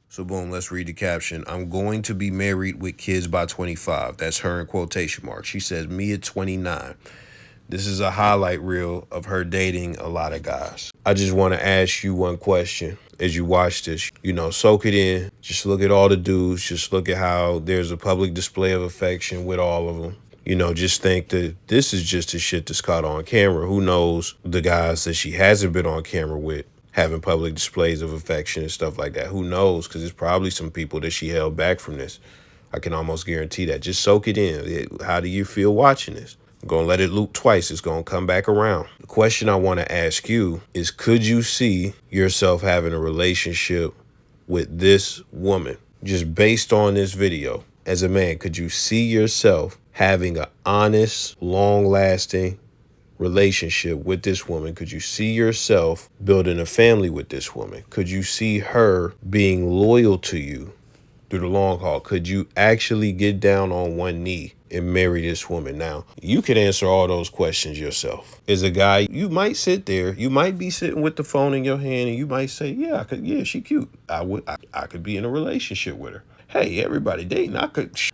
So boom, let's read the caption. I'm going to be married with kids by 25. That's her in quotation marks. She says, me at 29. This is a highlight reel of her dating a lot of guys. I just want to ask you one question as you watch this. Soak it in. Just look at all the dudes. Just look at how there's a public display of affection with all of them. Just think that this is just the shit that's caught on camera. Who knows the guys that she hasn't been on camera with having public displays of affection and stuff like that. Who knows? Because there's probably some people that she held back from this. I can almost guarantee that. Just soak it in. How do you feel watching this? I'm going to let it loop twice. It's going to come back around. The question I want to ask you is, could you see yourself having a relationship with this woman? Just based on this video, as a man, could you see yourself having an honest, long-lasting relationship with this woman? Could you see yourself building a family with this woman? Could you see her being loyal to you through the long haul? Could you actually get down on one knee and marry this woman? Now, you can answer all those questions yourself. As a guy, you might sit there, you might be sitting with the phone in your hand, and you might say, yeah, she cute. I could be in a relationship with her. Hey, everybody dating,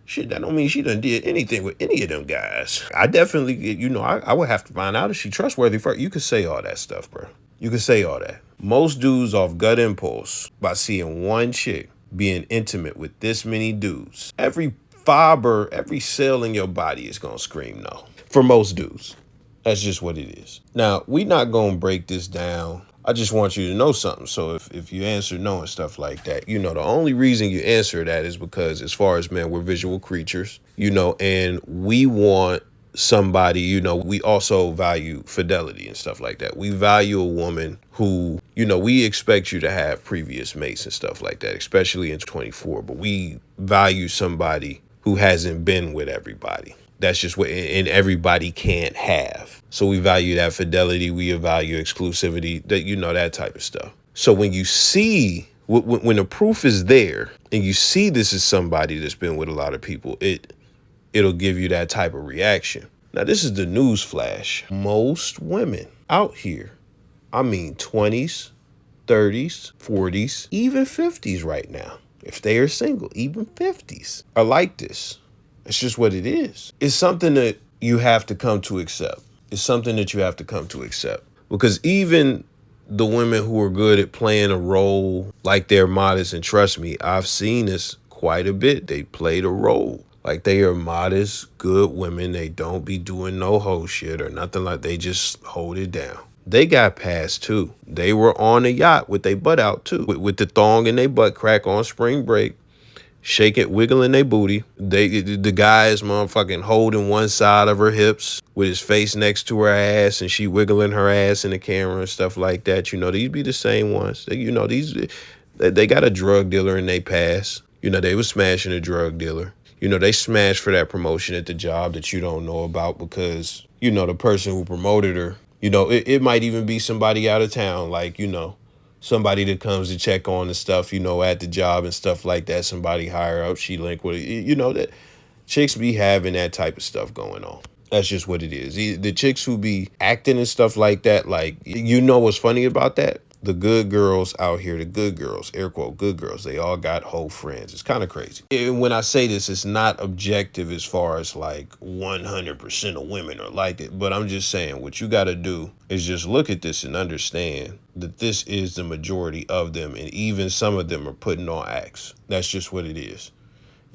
shit, that don't mean she done did anything with any of them guys. I definitely, I would have to find out if she trustworthy first. You could say all that stuff, bro. You could say all that. Most dudes off gut impulse, by seeing one chick being intimate with this many dudes, every fiber, every cell in your body is going to scream no. For most dudes. That's just what it is. Now, we're not going to break this down. I just want you to know something. So if you answer no and stuff like that, the only reason you answer that is because as far as men, we're visual creatures, and we want somebody, we also value fidelity and stuff like that. We value a woman who, we expect you to have previous mates and stuff like that, especially in 24, but we value somebody who hasn't been with everybody. That's just what, and everybody can't have. So we value that fidelity. We value exclusivity, that type of stuff. So when you see, when the proof is there and you see this is somebody that's been with a lot of people, it'll give you that type of reaction. Now, this is the news flash. Most women out here, 20s, 30s, 40s, even 50s right now, if they are single, even 50s, are like this. It's just what it is. It's something that you have to come to accept. It's something that you have to come to accept. Because even the women who are good at playing a role like they're modest, and trust me, I've seen this quite a bit. They played a role like they are modest, good women. They don't be doing no hoe shit or nothing like. They just hold it down. They got past too. They were on a yacht with their butt out too, with the thong in their butt crack on spring break, shaking, wiggling their booty. The guy is motherfucking holding one side of her hips with his face next to her ass, and she wiggling her ass in the camera and stuff like that. These be the same ones. They got a drug dealer in their past. They was smashing a drug dealer. They smashed for that promotion at the job that you don't know about because, the person who promoted her, it might even be somebody out of town, like, somebody that comes to check on the stuff, at the job and stuff like that. Somebody higher up, she linked with it. That chicks be having that type of stuff going on. That's just what it is. The chicks who be acting and stuff like that, like, what's funny about that? The good girls out here, the good girls, air quote, good girls, they all got whole friends. It's kind of crazy. And when I say this, it's not objective as far as like 100% of women are like it. But I'm just saying what you got to do is just look at this and understand that this is the majority of them. And even some of them are putting on acts. That's just what it is.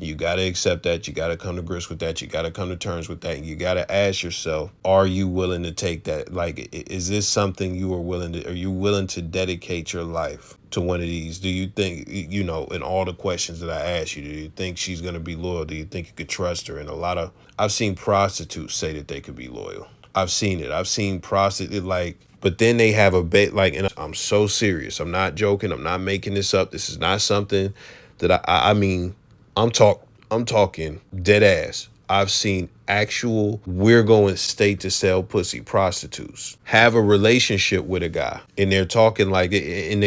You got to accept that. You got to come to grips with that. You got to come to terms with that. And you got to ask yourself, are you willing to take that? Like, is this something are you willing to dedicate your life to one of these? Do you think, in all the questions that I asked you, do you think she's going to be loyal? Do you think you could trust her? And I've seen prostitutes say that they could be loyal. I've seen it. I've seen prostitutes, but then they have and I'm so serious. I'm not joking. I'm not making this up. This is not something that I'm talking dead ass. I've seen actual, we're going state to sell pussy prostitutes have a relationship with a guy, and they're talking and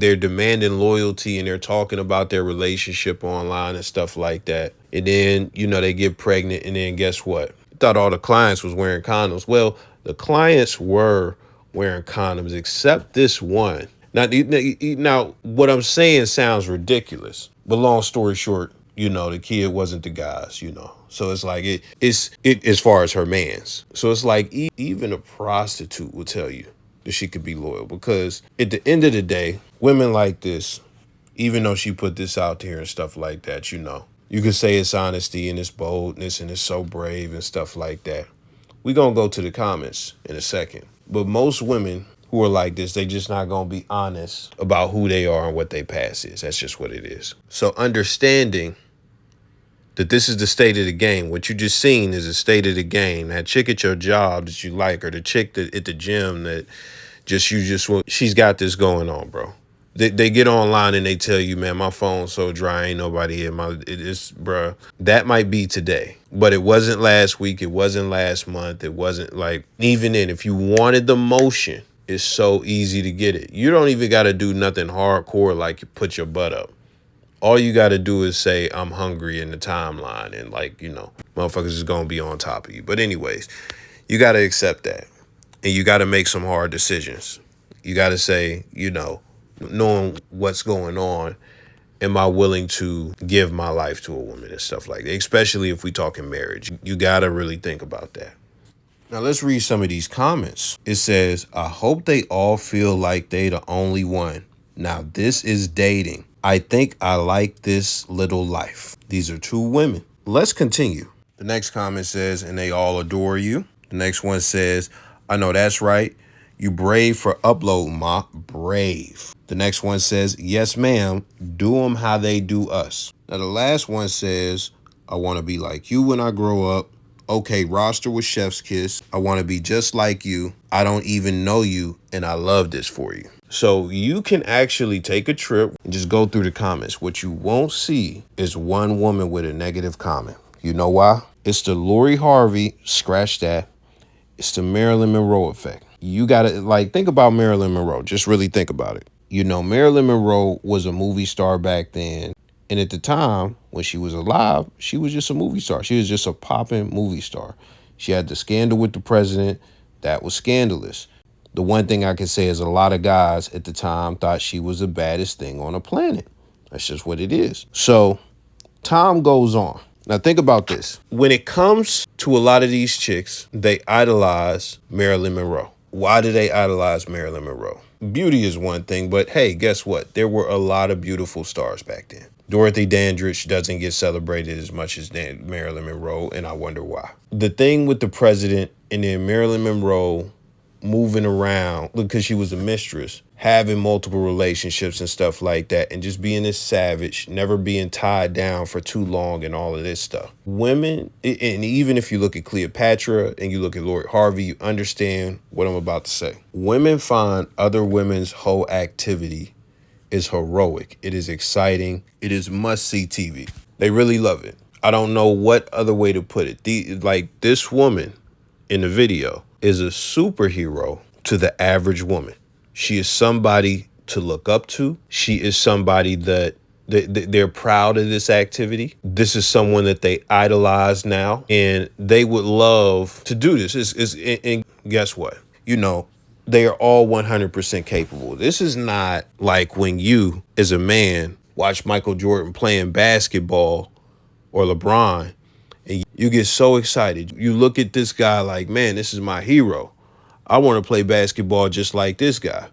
they're demanding loyalty, and they're talking about their relationship online and stuff like that. And then, they get pregnant, and then guess what? Thought all the clients was wearing condoms. Well, the clients were wearing condoms except this one. Now, what I'm saying sounds ridiculous, but long story short, the kid wasn't the guy's, So it's like it as far as her man's. So it's like even a prostitute will tell you that she could be loyal because at the end of the day, women like this, even though she put this out there and stuff like that, you could say it's honesty and it's boldness and it's so brave and stuff like that. We gonna go to the comments in a second. But most women who are like this, they just not gonna be honest about who they are and what their past is. That's just what it is. So understanding that this is the state of the game. What you just seen is the state of the game. That chick at your job that you like, or the chick that at the gym that she's got this going on, bro. They get online and they tell you, man, my phone's so dry, ain't nobody here. It's, bruh. That might be today, but it wasn't last week. It wasn't last month. It wasn't like, even then, if you wanted the motion, it's so easy to get it. You don't even got to do nothing hardcore like you put your butt up. All you got to do is say, I'm hungry in the timeline, and motherfuckers is going to be on top of you. But anyways, you got to accept that, and you got to make some hard decisions. You got to say, knowing what's going on, am I willing to give my life to a woman and stuff like that? Especially if we talking marriage. You got to really think about that. Now let's read some of these comments. It says, I hope they all feel like they the only one. Now this is dating. I think I like this little life. These are two women. Let's continue. The next comment says, and they all adore you. The next one says, I know that's right. You brave for upload, ma. Brave. The next one says, yes, ma'am. Do them how they do us. Now, the last one says, I want to be like you when I grow up. Okay, roster with chef's kiss. I want to be just like you. I don't even know you, and I love this for you. So you can actually take a trip and just go through the comments. What you won't see is one woman with a negative comment. You know why? It's the Lori Harvey, scratch that. It's the Marilyn Monroe effect. You got to think about Marilyn Monroe. Just really think about it. Marilyn Monroe was a movie star back then. And at the time when she was alive, she was just a movie star. She was just a popping movie star. She had the scandal with the president. That was scandalous. The one thing I can say is a lot of guys at the time thought she was the baddest thing on the planet. That's just what it is. So time goes on. Now think about this. When it comes to a lot of these chicks, they idolize Marilyn Monroe. Why do they idolize Marilyn Monroe? Beauty is one thing, but hey, guess what? There were a lot of beautiful stars back then. Dorothy Dandridge doesn't get celebrated as much as Marilyn Monroe, and I wonder why. The thing with the president and then Marilyn Monroe moving around because she was a mistress, having multiple relationships and stuff like that, and just being this savage, never being tied down for too long and all of this stuff. Women, and even if you look at Cleopatra and you look at Lori Harvey, you understand what I'm about to say. Women find other women's whole activity is heroic. It is exciting. It is must-see TV. They really love it. I don't know what other way to put it. This woman in the video is a superhero to the average woman. She is somebody to look up to. She is somebody that they're proud of this activity. This is someone that they idolize now, and they would love to do this. And guess what? They are all 100% capable. This is not like when you, as a man, watch Michael Jordan playing basketball or LeBron, and you get so excited. You look at this guy like, man, this is my hero. I want to play basketball just like this guy.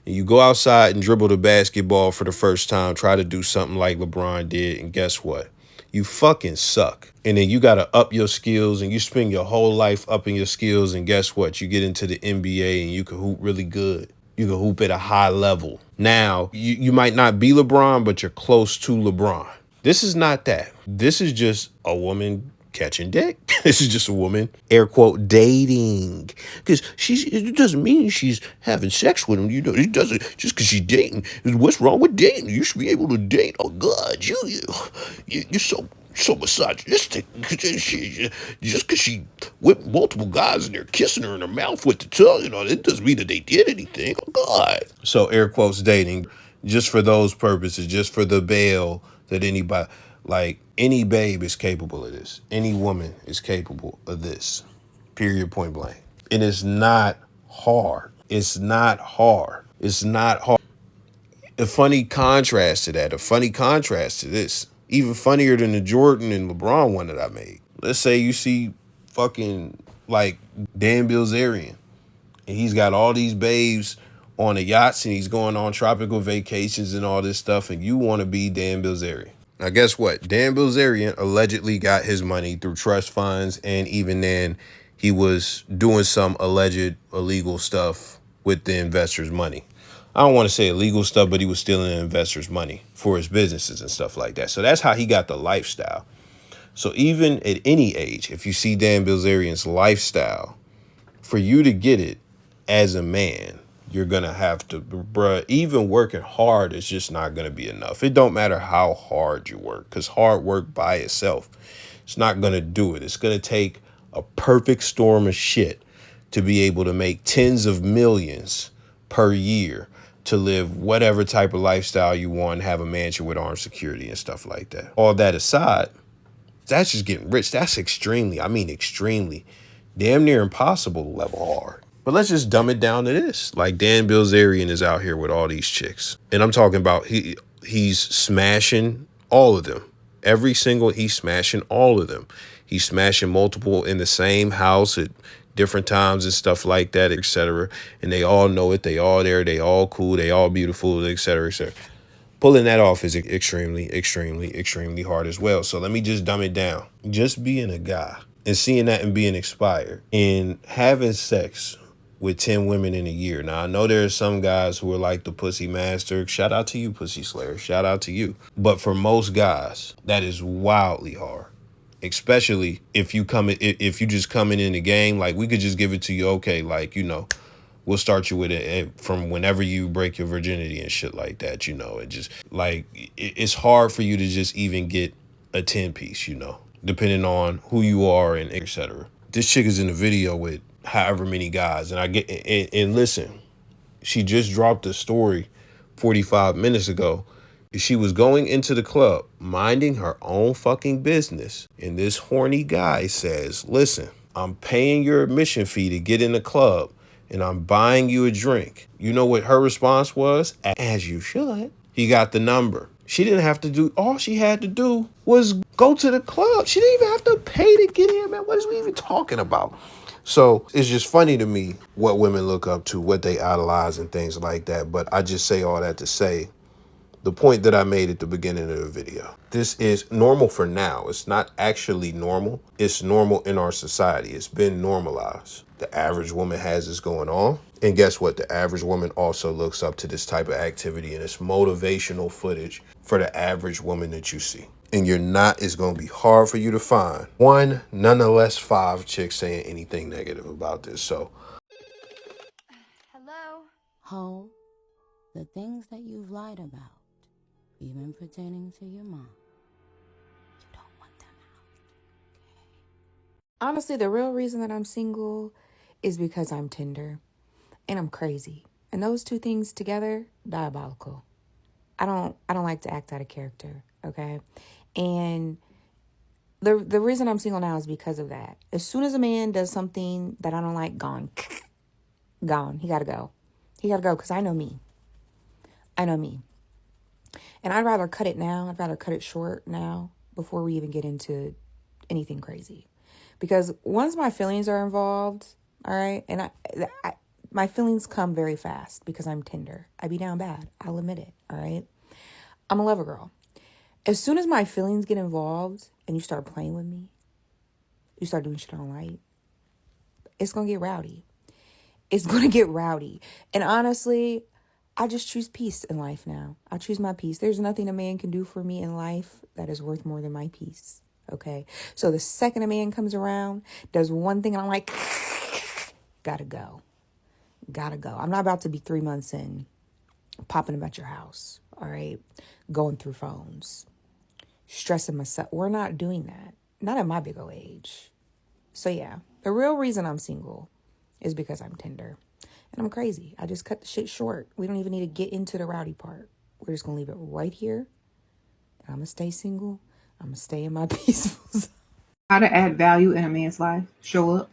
And you go outside and dribble the basketball for the first time, try to do something like LeBron did, and guess what? You fucking suck. And then you got to up your skills, and you spend your whole life upping your skills, and guess what? You get into the NBA and you can hoop really good. You can hoop at a high level. Now, you might not be LeBron, but you're close to LeBron. This is not that. This is just a woman catching dick. This is just a woman, air quote, dating. Because it doesn't mean she's having sex with him. It doesn't, just because she's dating. What's wrong with dating? You should be able to date. Oh, God, you're so misogynistic. Just because she whipped multiple guys and they're kissing her in her mouth with the tongue, it doesn't mean that they did anything. Oh, God. So, air quotes, dating, just for those purposes, just for the bail that anybody... any babe is capable of this. Any woman is capable of this. Period, point blank. And it's not hard. It's not hard. It's not hard. The funny contrast to that, a funny contrast to this, even funnier than the Jordan and LeBron one that I made. Let's say you see fucking like Dan Bilzerian, and he's got all these babes on the yachts and he's going on tropical vacations and all this stuff, and you want to be Dan Bilzerian. Now, guess what? Dan Bilzerian allegedly got his money through trust funds, and even then, he was doing some alleged illegal stuff with the investors' money. I don't want to say illegal stuff, but he was stealing the investors' money for his businesses and stuff like that. So that's how he got the lifestyle. So even at any age, if you see Dan Bilzerian's lifestyle, for you to get it as a man, you're gonna have to, bruh, even working hard is just not gonna be enough. It don't matter how hard you work, because hard work by itself, it's not gonna do it. It's gonna take a perfect storm of shit to be able to make tens of millions per year to live whatever type of lifestyle you want and have a mansion with armed security and stuff like that. All that aside, that's just getting rich. That's extremely, I mean extremely, damn near impossible to level hard. But let's just dumb it down to this. Like Dan Bilzerian is out here with all these chicks. And I'm talking about he's smashing all of them. He's smashing all of them. He's smashing multiple in the same house at different times and stuff like that, etc. And they all know it. They all there. They all cool. They all beautiful, etc., etc. Pulling that off is extremely, extremely, extremely hard as well. So let me just dumb it down. Just being a guy and seeing that and being inspired and having sex with 10 women in a year. Now, I know there are some guys who are like the pussy master. Shout out to you, pussy slayer. Shout out to you. But for most guys, that is wildly hard. Especially if you just coming in the game, like we could just give it to you, okay, like, you know, we'll start you with it from whenever you break your virginity and shit like that, you know. It just like it's hard for you to just even get a 10 piece, you know, depending on who you are and etc. This chick is in a video with however many guys, and and listen, she just dropped a story 45 minutes ago. She was going into the club, minding her own fucking business. And this horny guy says, listen, I'm paying your admission fee to get in the club and I'm buying you a drink. You know what her response was? As you should. He got the number. She didn't have to do, all she had to do was go to the club. She didn't even have to pay to get in, man. What is we even talking about? So it's just funny to me what women look up to, what they idolize and things like that. But I just say all that to say, the point that I made at the beginning of the video. This is normal for now. It's not actually normal. It's normal in our society. It's been normalized. The average woman has this going on. And guess what? The average woman also looks up to this type of activity, and it's motivational footage for the average woman that you see. And it's going to be hard for you to find one, nonetheless, 5 chicks saying anything negative about this. So. Hello? Ho, the things that you've lied about, even pertaining to your mom, you don't want them out. Okay? Honestly, the real reason that I'm single is because I'm Tinder and I'm crazy. And those two things together, diabolical. I don't like to act out of character, okay? And the reason I'm single now is because of that. As soon as a man does something that I don't like, gone. He got to go. He got to go because I know me. And I'd rather cut it now. I'd rather cut it short now before we even get into anything crazy. Because once my feelings are involved, all right, and my feelings come very fast because I'm Tinder. I be down bad. I'll admit it, all right? I'm a lover girl. As soon as my feelings get involved and you start playing with me, you start doing shit I don't like, it's going to get rowdy. It's going to get rowdy. And honestly, I just choose peace in life now. I choose my peace. There's nothing a man can do for me in life that is worth more than my peace. Okay? So the second a man comes around, does one thing and I'm like, gotta go. I'm not about to be 3 months in, popping up at your house. All right? Going through phones. Stressing myself. We're not doing that. Not at my big old age. So yeah, the real reason I'm single is because I'm Tinder. And I'm crazy. I just cut the shit short. We don't even need to get into the rowdy part. We're just going to leave it right here. And I'm going to stay single. I'm going to stay in my peaceful zone. How to add value in a man's life. Show up.